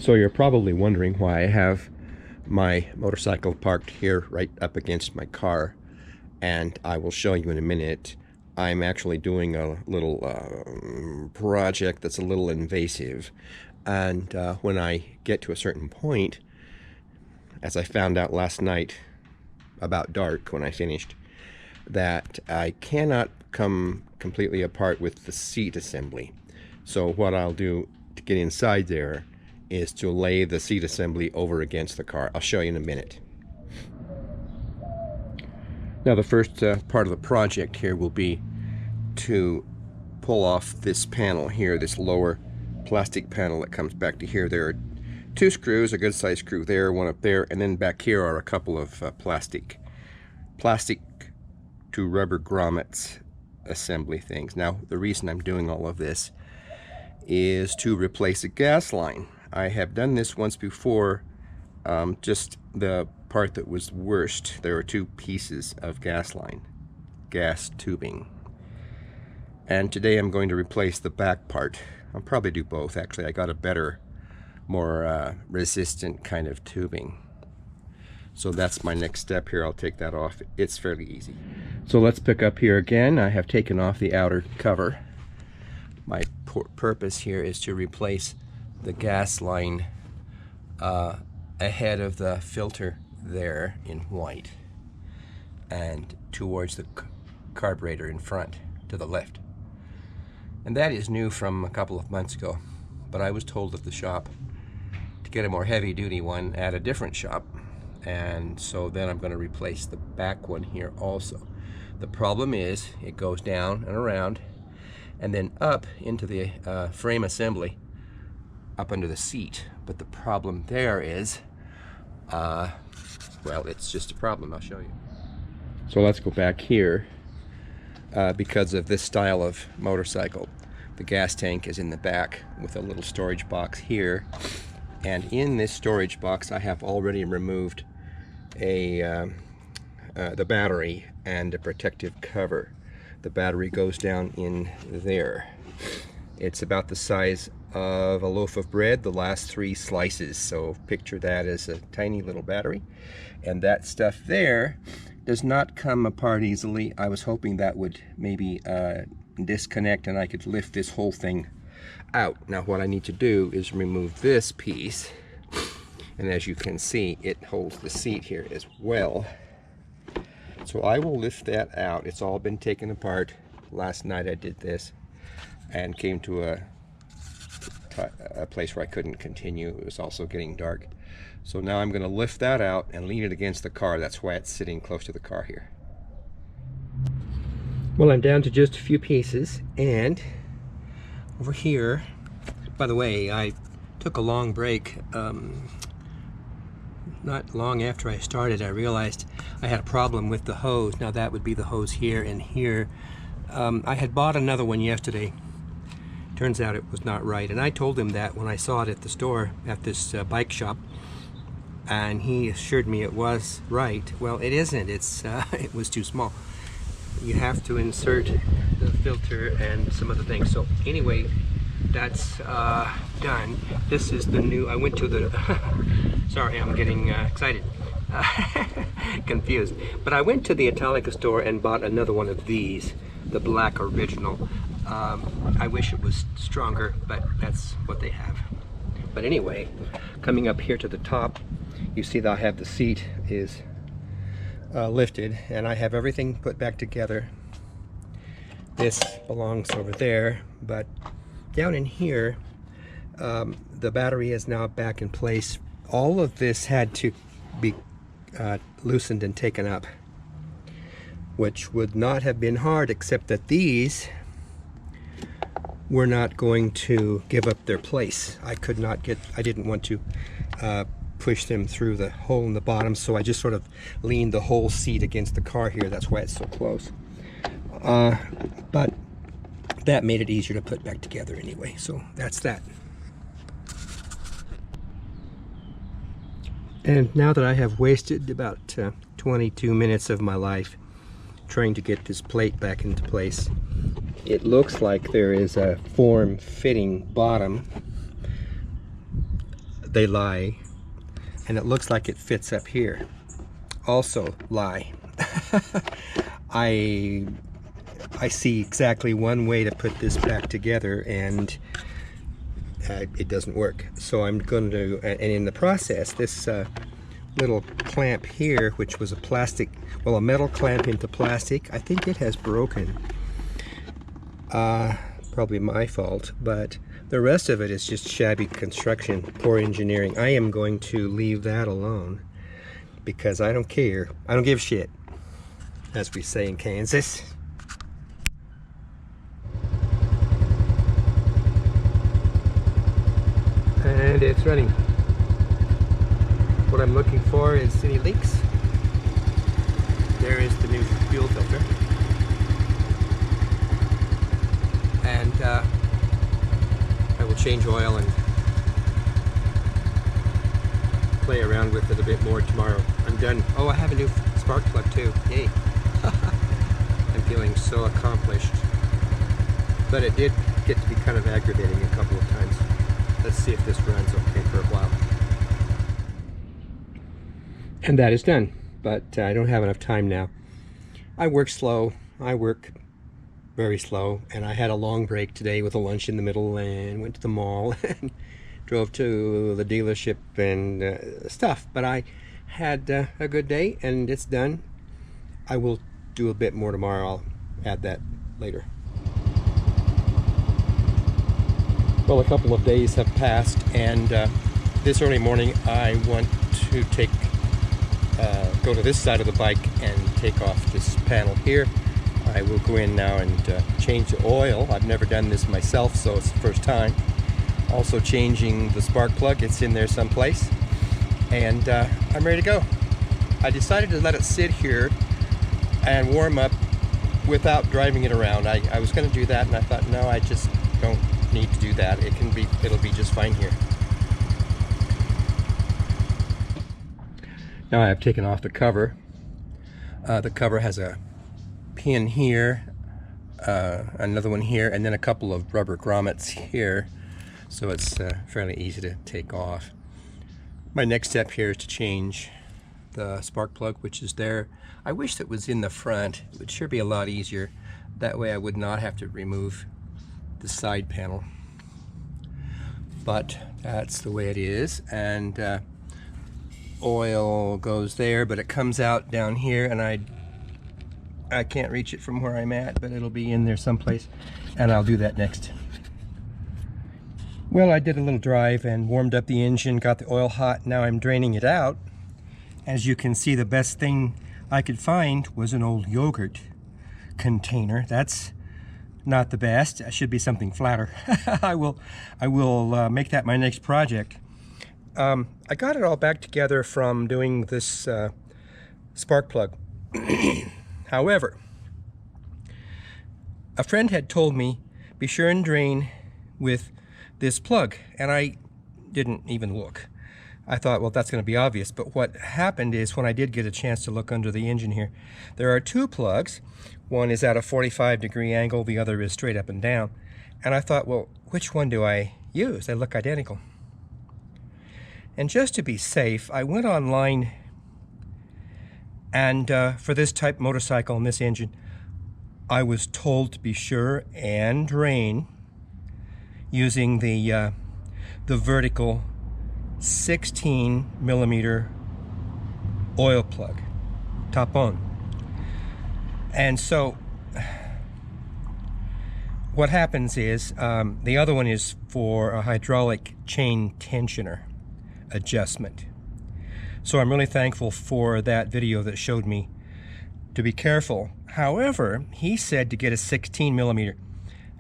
So you're probably wondering why I have my motorcycle parked here right up against my car, and I will show you in a minute. I'm actually doing a little project that's a little invasive, and when I get to a certain point, as I found out last night about dark when I finished, that I cannot come completely apart with the seat assembly. So what I'll do to get inside there is to lay the seat assembly over against the car. I'll show you in a minute. Now the first part of the project here will be to pull off this panel here, this lower plastic panel that comes back to here. There are two screws, a good size screw there, one up there, and then back here are a couple of plastic to rubber grommets assembly things. Now the reason I'm doing all of this is to replace a gas line. I have done this once before, just the part that was worst. There were two pieces of gas line, gas tubing. And today I'm going to replace the back part. I'll probably do both actually. I got a better, more resistant kind of tubing. So that's my next step here. I'll take that off. It's fairly easy. So let's pick up here again. I have taken off the outer cover. My purpose here is to replace the gas line ahead of the filter there in white and towards the carburetor in front to the left. And that is new from a couple of months ago, but I was told at the shop to get a more heavy-duty one at a different shop, and so then I'm going to replace the back one here also. The problem is it goes down and around and then up into the frame assembly up under the seat, but the problem there is well, it's just a problem. I'll show you. So let's go back here. Because of this style of motorcycle, the gas tank is in the back with a little storage box here, and in this storage box I have already removed the battery and a protective cover. The battery goes down in there. It's about the size of a loaf of bread, the last 3 slices. So picture that as a tiny little battery, and that stuff there does not come apart easily. I was hoping that would maybe disconnect and I could lift this whole thing out. Now what I need to do is remove this piece, and as you can see, it holds the seat here as well. So I will lift that out. It's all been taken apart. Last night I did this and came to a place where I couldn't continue. It was also getting dark. So now I'm going to lift that out and lean it against the car. That's why it's sitting close to the car here. Well, I'm down to just a few pieces, and over here, by the way, I took a long break. Not long after I started, I realized I had a problem with the hose. Now that would be the hose here and here. I had bought another one yesterday. Turns out it was not right, and I told him that when I saw it at the store at this bike shop, and he assured me it was right. Well, it isn't. It's it was too small. You have to insert the filter and some other things. So anyway, that's done. This is the new. I went to the sorry, I'm getting excited. Confused. But I went to the Italika store and bought another one of these, the black original. I wish it was stronger, but that's what they have. But anyway, coming up here to the top, you see that I have the seat is lifted, and I have everything put back together. This belongs over there, but down in here, the battery is now back in place. All of this had to be loosened and taken up, which would not have been hard, except that these were not going to give up their place. I didn't want to push them through the hole in the bottom, so I just sort of leaned the whole seat against the car here. That's why it's so close. But that made it easier to put back together anyway, so that's that. And now that I have wasted about 22 minutes of my life trying to get this plate back into place, it looks like there is a form-fitting bottom. they lie. And it looks like it fits up here. Also lie. I see exactly one way to put this back together, and it doesn't work. So I'm going to, and in the process, this little clamp here, which was a plastic, well, a metal clamp into plastic, I think it has broken. Probably my fault, but the rest of it is just shabby construction, poor engineering. I am going to leave that alone because I don't care. I don't give a shit, as we say in Kansas. And it's running. What I'm looking for is any leaks. There is the new fuel filter. And I will change oil and play around with it a bit more tomorrow. I'm done. Oh, I have a new spark plug too. Yay. I'm feeling so accomplished. But it did get to be kind of aggravating a couple of times. Let's see if this runs okay for a while. And that is done, but I don't have enough time now. I work slow. I work very slow, and I had a long break today with a lunch in the middle and went to the mall and drove to the dealership and stuff. But I had a good day, and it's done. I will do a bit more tomorrow. I'll add that later. Well, a couple of days have passed, and this early morning I want to go to this side of the bike and take off this panel here. I will go in now and change the oil. I've never done this myself, so it's the first time. Also changing the spark plug. It's in there someplace. And I'm ready to go. I decided to let it sit here and warm up without driving it around. I was going to do that, and I thought, no, I just don't need to do that. It'll be just fine here. Now I have taken off the cover. The cover has a pin here, another one here, and then a couple of rubber grommets here, so it's fairly easy to take off. My next step here is to change the spark plug, which is there. I wish it was in the front. It would sure be a lot easier. That way I would not have to remove the side panel, but that's the way it is. And oil goes there, but it comes out down here, and I can't reach it from where I'm at, but it'll be in there someplace, and I'll do that next. Well, I did a little drive and warmed up the engine, got the oil hot. Now I'm draining it out. As you can see, the best thing I could find was an old yogurt container. That's not the best. It should be something flatter. I will make that my next project. I got it all back together from doing this spark plug. However, a friend had told me, be sure and drain with this plug, and I didn't even look. I thought, well, that's going to be obvious, but what happened is when I did get a chance to look under the engine here, there are two plugs. One is at a 45-degree angle, the other is straight up and down. And I thought, well, which one do I use? They look identical. And just to be safe, I went online, and for this type motorcycle and this engine, I was told to be sure and drain using the vertical 16mm oil plug, top on. And so what happens is the other one is for a hydraulic chain tensioner adjustment. So I'm really thankful for that video that showed me to be careful. However, he said to get a 16mm,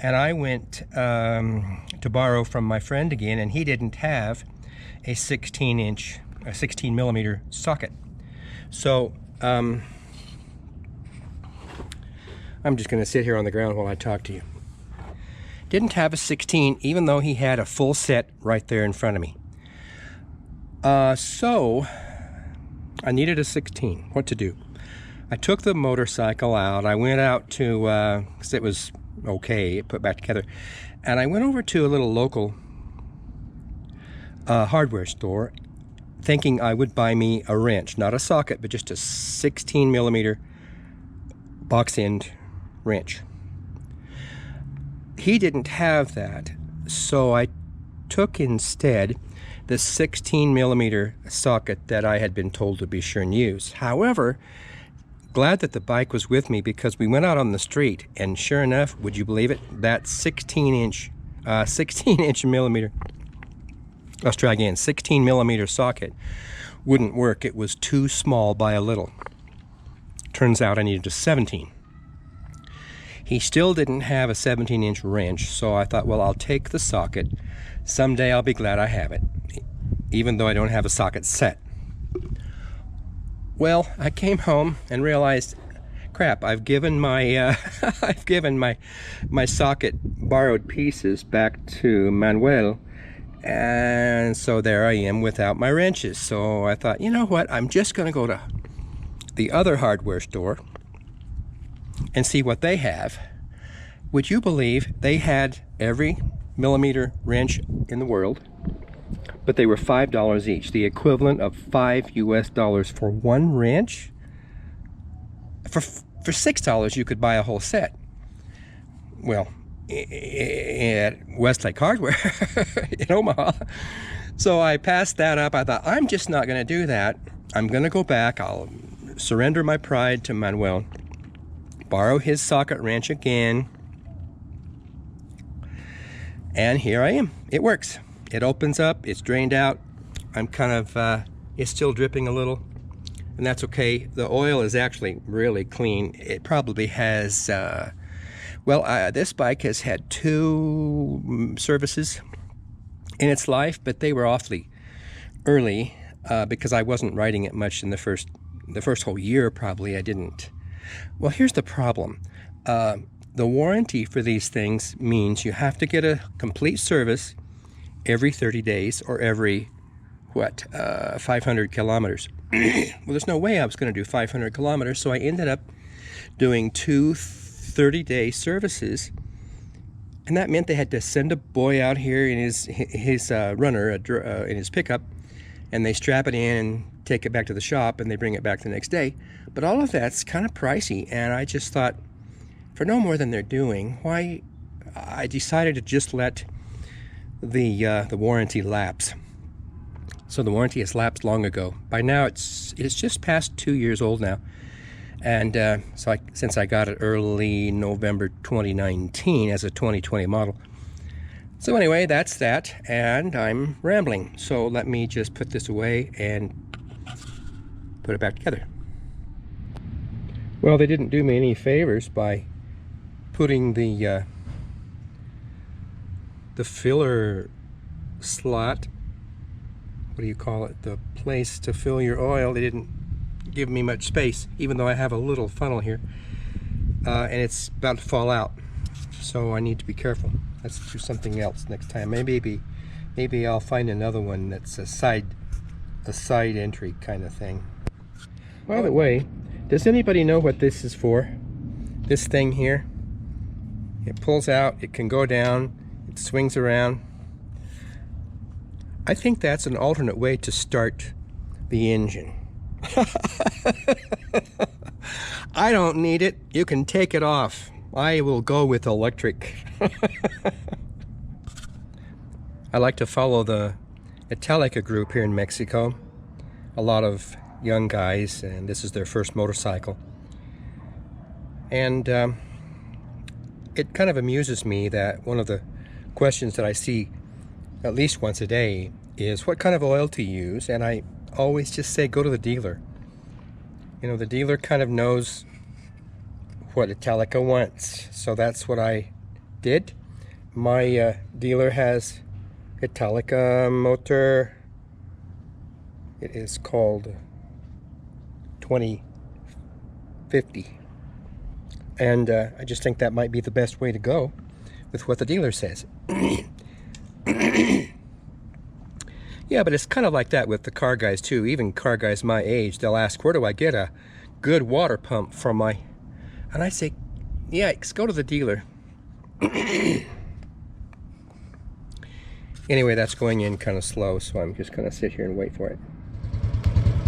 and I went to borrow from my friend again, and he didn't have a 16mm socket. So I'm just going to sit here on the ground while I talk to you. Didn't have a 16, even though he had a full set right there in front of me. So I needed a 16. What to do? I took the motorcycle out. I went out to, because it was okay, put back together, and I went over to a little local hardware store thinking I would buy me a wrench, not a socket, but just a 16 millimeter box end wrench. He didn't have that, so I took instead the 16 millimeter socket that I had been told to be sure and use. However, glad that the bike was with me, because we went out on the street and sure enough, would you believe it, that 16 millimeter, let's try again, 16 millimeter socket wouldn't work. It was too small by a little. Turns out I needed a 17. He still didn't have a 17-inch wrench, so I thought, well, I'll take the socket. Someday I'll be glad I have it, even though I don't have a socket set. Well, I came home and realized, crap, I've given my my socket borrowed pieces back to Manuel, and so there I am without my wrenches. So I thought, you know what, I'm just going to go to the other hardware store and see what they have. Would you believe they had every millimeter wrench in the world, but they were $5 each, the equivalent of $5 US for one wrench? For $6 you could buy a whole set. Well, at Westlake Hardware in Omaha. So I passed that up. I thought, I'm just not going to do that. I'm going to go back. I'll surrender my pride to Manuel, borrow his socket wrench again, and here I am. It works. It opens up, it's drained out. I'm kind of, it's still dripping a little, and that's okay. The oil is actually really clean. It probably has, this bike has had 2 services in its life, but they were awfully early because I wasn't riding it much in the first whole year. Probably I didn't. Well, here's the problem. The warranty for these things means you have to get a complete service every 30 days or every 500 kilometers. Well, there's no way I was going to do 500 kilometers, so I ended up doing 2 30-day services, and that meant they had to send a boy out here in his runner in his pickup, and they strap it in and take it back to the shop, and they bring it back the next day. But all of that's kind of pricey, and I just thought, for no more than they're doing, why? I decided to just let the warranty lapse. So the warranty has lapsed long ago. By now it's just past 2 years old now, and since I got it early November 2019 as a 2020 model. So anyway, that's that, and I'm rambling. So let me just put this away and put it back together. Well, they didn't do me any favors by putting the filler slot, what do you call it, the place to fill your oil. They didn't give me much space, even though I have a little funnel here, and it's about to fall out, so I need to be careful. Let's do something else next time. Maybe I'll find another one that's a side entry kind of thing. By the way, does anybody know what this is for? This thing here, it pulls out, it can go down, it swings around. I think that's an alternate way to start the engine. I don't need it. You can take it off. I will go with electric. I like to follow the Italika group here in Mexico. A lot of young guys, and this is their first motorcycle. And it kind of amuses me that one of the questions that I see at least once a day is what kind of oil to use, and I always just say go to the dealer. You know, the dealer kind of knows what Italika wants, so that's what I did. My dealer has Italika motor. It is called 2050, and I just think that might be the best way to go with what the dealer says. Yeah, but it's kind of like that with the car guys too. Even car guys my age, they'll ask, where do I get a good water pump for my... And I say, yikes, go to the dealer. Anyway, that's going in kind of slow, so I'm just going to sit here and wait for it.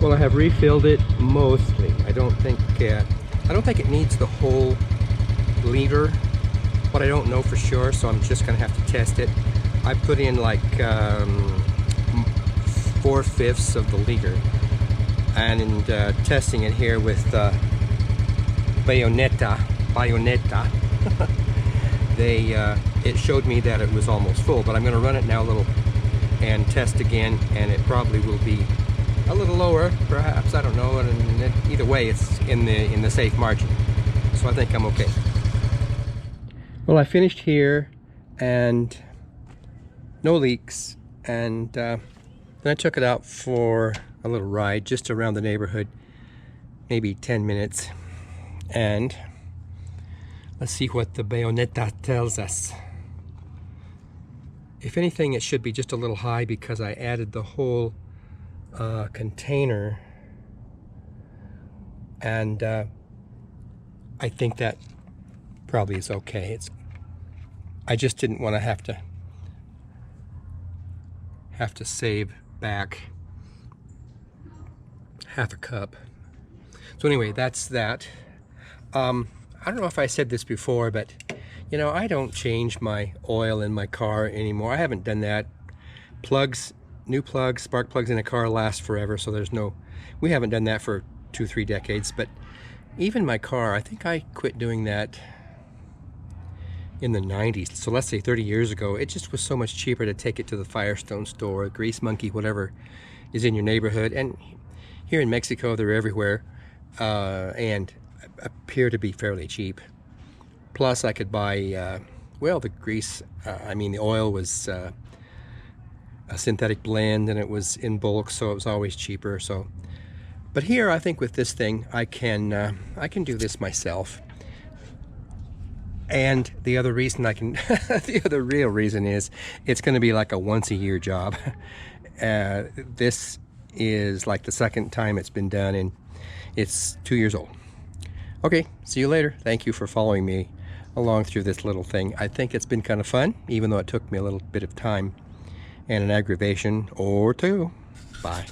Well, I have refilled it mostly. I don't think it needs the whole liter, but I don't know for sure, so I'm just going to have to test it. I put in like 4/5 of the liter, and in testing it here with Bayonetta, it showed me that it was almost full, but I'm going to run it now a little and test again, and it probably will be a little lower, perhaps, I don't know, and either way it's in the safe margin, so I think I'm okay. Well, I finished here and no leaks, and then I took it out for a little ride just around the neighborhood, maybe 10 minutes, and let's see what the Bayonetta tells us. If anything, it should be just a little high because I added the whole container, and I think that probably is okay. I just didn't want to have to save back half a cup. So anyway, that's that. I don't know if I said this before, but you know, I don't change my oil in my car anymore. I haven't done that. New plugs, spark plugs in a car last forever, so we haven't done that for 2-3 decades. But even my car, I think I quit doing that in the 90s, so let's say 30 years ago. It just was so much cheaper to take it to the Firestone store, Grease Monkey, whatever is in your neighborhood. And here in Mexico, they're everywhere, and appear to be fairly cheap. Plus, I could buy, well, the grease, the oil was a synthetic blend, and it was in bulk, so it was always cheaper. So, but here, I think with this thing, I can do this myself. And the other reason the other real reason is it's going to be like a once-a-year job. This is like the second time it's been done, and it's 2 years old. Okay, see you later. Thank you for following me along through this little thing. I think it's been kind of fun, even though it took me a little bit of time and an aggravation or two. Bye.